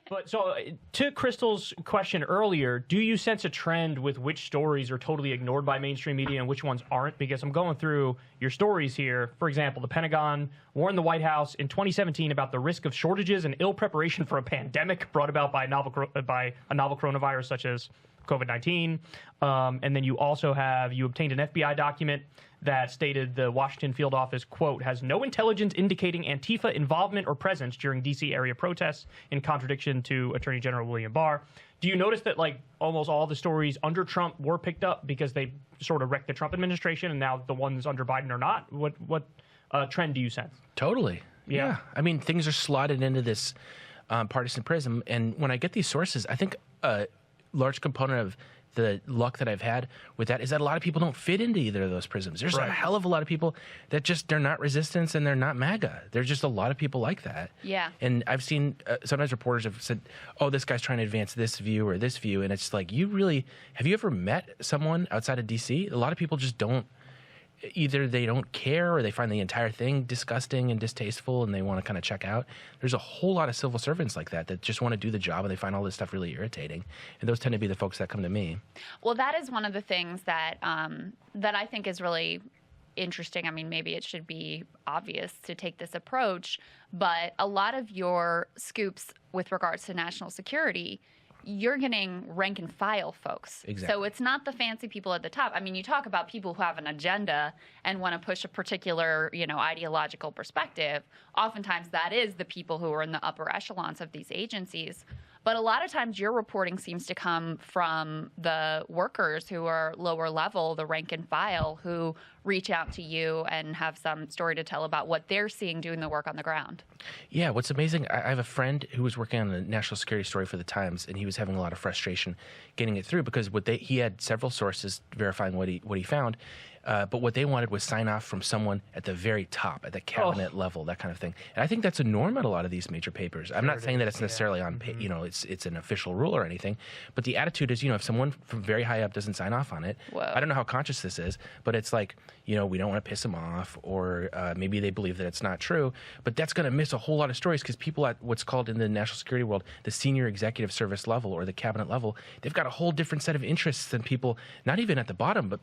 But so to Crystal's question earlier, do you sense a trend with which stories are totally ignored by mainstream media and which ones aren't? Because I'm going through your stories here. For example, the Pentagon warned the White House in 2017 about the risk of shortages and ill preparation for a pandemic brought about by a novel coronavirus such as COVID-19. And then you also obtained an FBI document that stated the Washington field office, quote, has no intelligence indicating Antifa involvement or presence during D.C. area protests, in contradiction to Attorney General William Barr. Do you notice that, like, almost all the stories under Trump were picked up because they sort of wrecked the Trump administration, and now the ones under Biden are not? What trend do you sense? Totally. Yeah. I mean, things are slotted into this partisan prism, and when I get these sources, I think a large component of the luck that I've had with that is that a lot of people don't fit into either of those prisms. There's a hell of a lot of people that just, they're not resistance and they're not MAGA. There's just a lot of people like that. Yeah. And I've seen sometimes reporters have said, oh, this guy's trying to advance this view or this view. And it's like, have you ever met someone outside of DC? A lot of people just don't. Either they don't care or they find the entire thing disgusting and distasteful and they want to kind of check out. There's a whole lot of civil servants like that just want to do the job and they find all this stuff really irritating. And those tend to be the folks that come to me. Well, that is one of the things that that I think is really interesting. I mean, maybe it should be obvious to take this approach, but a lot of your scoops with regards to national security, you're getting rank and file folks. Exactly. So it's not the fancy people at the top. I mean, you talk about people who have an agenda and want to push a particular, ideological perspective. Oftentimes that is the people who are in the upper echelons of these agencies. But a lot of times your reporting seems to come from the workers who are lower level, the rank and file, who reach out to you and have some story to tell about what they're seeing doing the work on the ground. Yeah, what's amazing, I have a friend who was working on a national security story for the Times, and he was having a lot of frustration getting it through because he had several sources verifying what he found. But what they wanted was sign off from someone at the very top, at the cabinet level, that kind of thing. And I think that's a norm at a lot of these major papers. I'm not saying that it's necessarily on, it's an official rule or anything. But the attitude is, if someone from very high up doesn't sign off on it, I don't know how conscious this is, but it's like, we don't want to piss them off, or maybe they believe that it's not true. But that's going to miss a whole lot of stories because people at what's called in the national security world, the senior executive service level or the cabinet level, they've got a whole different set of interests than people, not even at the bottom, but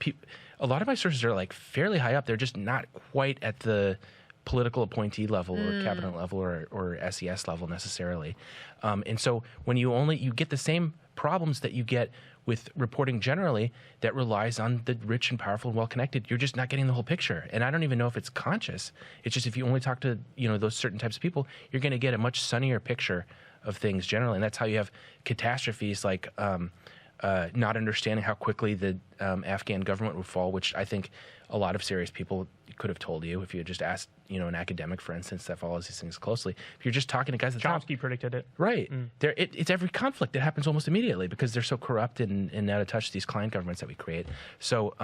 a lot of my sources are like fairly high up. They're just not quite at the political appointee level or cabinet level or SES level necessarily. And so when you get the same problems that you get with reporting generally that relies on the rich and powerful and well-connected, you're just not getting the whole picture. And I don't even know if it's conscious. It's just if you only talk to, those certain types of people, you're going to get a much sunnier picture of things generally. And that's how you have catastrophes like not understanding how quickly the Afghan government would fall, which I think a lot of serious people could have told you if you had just asked, an academic, for instance, that follows these things closely. If you're just talking to guys at the top, Chomsky predicted it. Right. It's every conflict that happens almost immediately because they're so corrupt and out of touch, these client governments that we create. So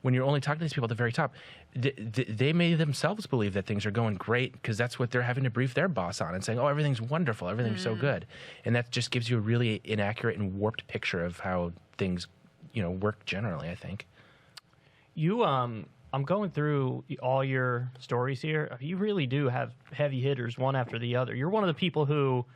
when you're only talking to these people at the very top, they may themselves believe that things are going great because that's what they're having to brief their boss on and saying, oh, everything's wonderful, everything's so good. And that just gives you a really inaccurate and warped picture of how things, work generally, I think. I'm going through all your stories here. You really do have heavy hitters one after the other. You're one of the people who,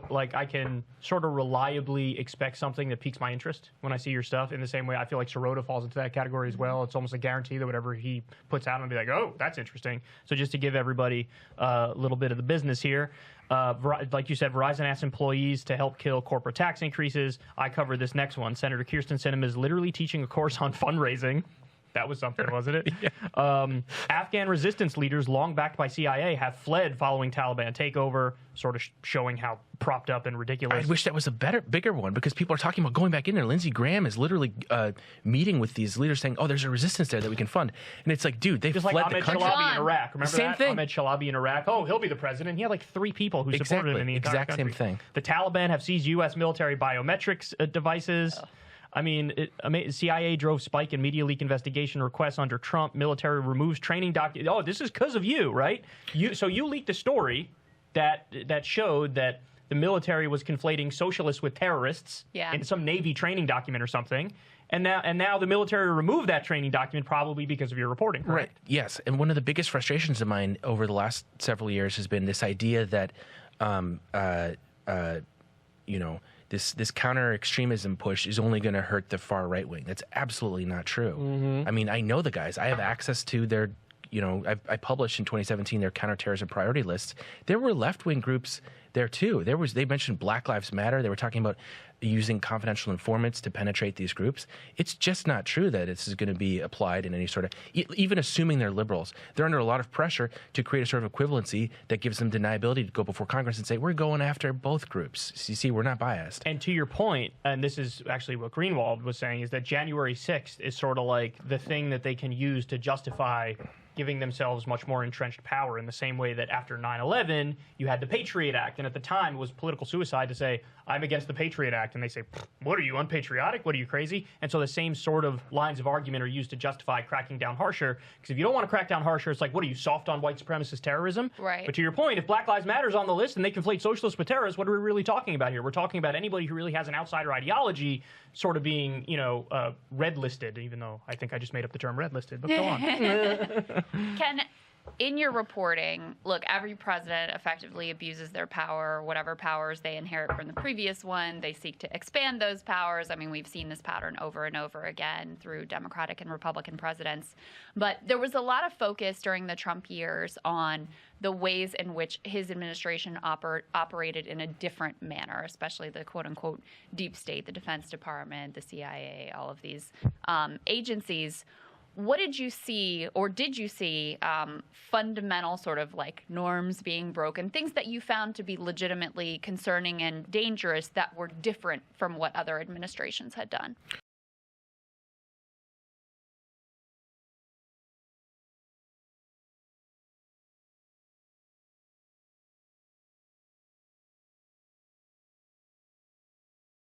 I can sort of reliably expect something that piques my interest when I see your stuff. In the same way, I feel like Sirota falls into that category as well. It's almost a guarantee that whatever he puts out, I'll be like, oh, that's interesting. So just to give everybody a little bit of the business here, like you said, Verizon asks employees to help kill corporate tax increases. I cover this next one. Senator Kyrsten Sinema is literally teaching a course on fundraising. That was something, wasn't it? Yeah. Afghan resistance leaders, long backed by CIA, have fled following Taliban takeover, sort of showing how propped up and ridiculous. I wish that was a bigger one because people are talking about going back in there. Lindsey Graham is literally meeting with these leaders saying, oh, there's a resistance there that we can fund. And it's like, dude, they fled like the country. Chalabi in Iraq. Remember same that? Thing. Ahmed Chalabi in Iraq. Oh, he'll be the president. He had like 3 people who supported him in the entire country. Same thing. The Taliban have seized U.S. military biometrics devices. Oh. I mean, CIA drove spike in media leak investigation requests under Trump. Military removes training documents. Oh, this is because of you, right? So you leaked a story that showed that the military was conflating socialists with terrorists in some Navy training document or something. And now the military removed that training document probably because of your reporting, correct? Right. Yes. And one of the biggest frustrations of mine over the last several years has been this idea that this counter extremism push is only going to hurt the far right wing. That's absolutely not true. I mean, I know the guys. I have access to their, I published in 2017 their counterterrorism priority lists. There were left-wing groups there too. They mentioned Black Lives Matter. They were talking about using confidential informants to penetrate these groups. It's just not true that this is going to be applied in any sort of, even assuming they're liberals, they're under a lot of pressure to create a sort of equivalency that gives them deniability to go before Congress and say, we're going after both groups. So you see, we're not biased. And to your point, and this is actually what Greenwald was saying, is that January 6th is sort of like the thing that they can use to justify giving themselves much more entrenched power, in the same way that after 9/11, you had the Patriot Act. And at the time, it was political suicide to say, I'm against the Patriot Act. And they say, what are you, unpatriotic? What are you, crazy? And so the same sort of lines of argument are used to justify cracking down harsher. Because if you don't want to crack down harsher, it's like, what are you, soft on white supremacist terrorism? Right. But to your point, if Black Lives Matter is on the list and they conflate socialists with terrorists, what are we really talking about here? We're talking about anybody who really has an outsider ideology sort of being, red listed, even though I think I just made up the term red listed, but go on. Ken, in your reporting, look, every president effectively abuses their power, whatever powers they inherit from the previous one. They seek to expand those powers. I mean, we've seen this pattern over and over again through Democratic and Republican presidents. But there was a lot of focus during the Trump years on the ways in which his administration operated in a different manner, especially the quote-unquote deep state, the Defense Department, the CIA, all of these agencies. What did you see, or did you see fundamental sort of like norms being broken, things that you found to be legitimately concerning and dangerous that were different from what other administrations had done?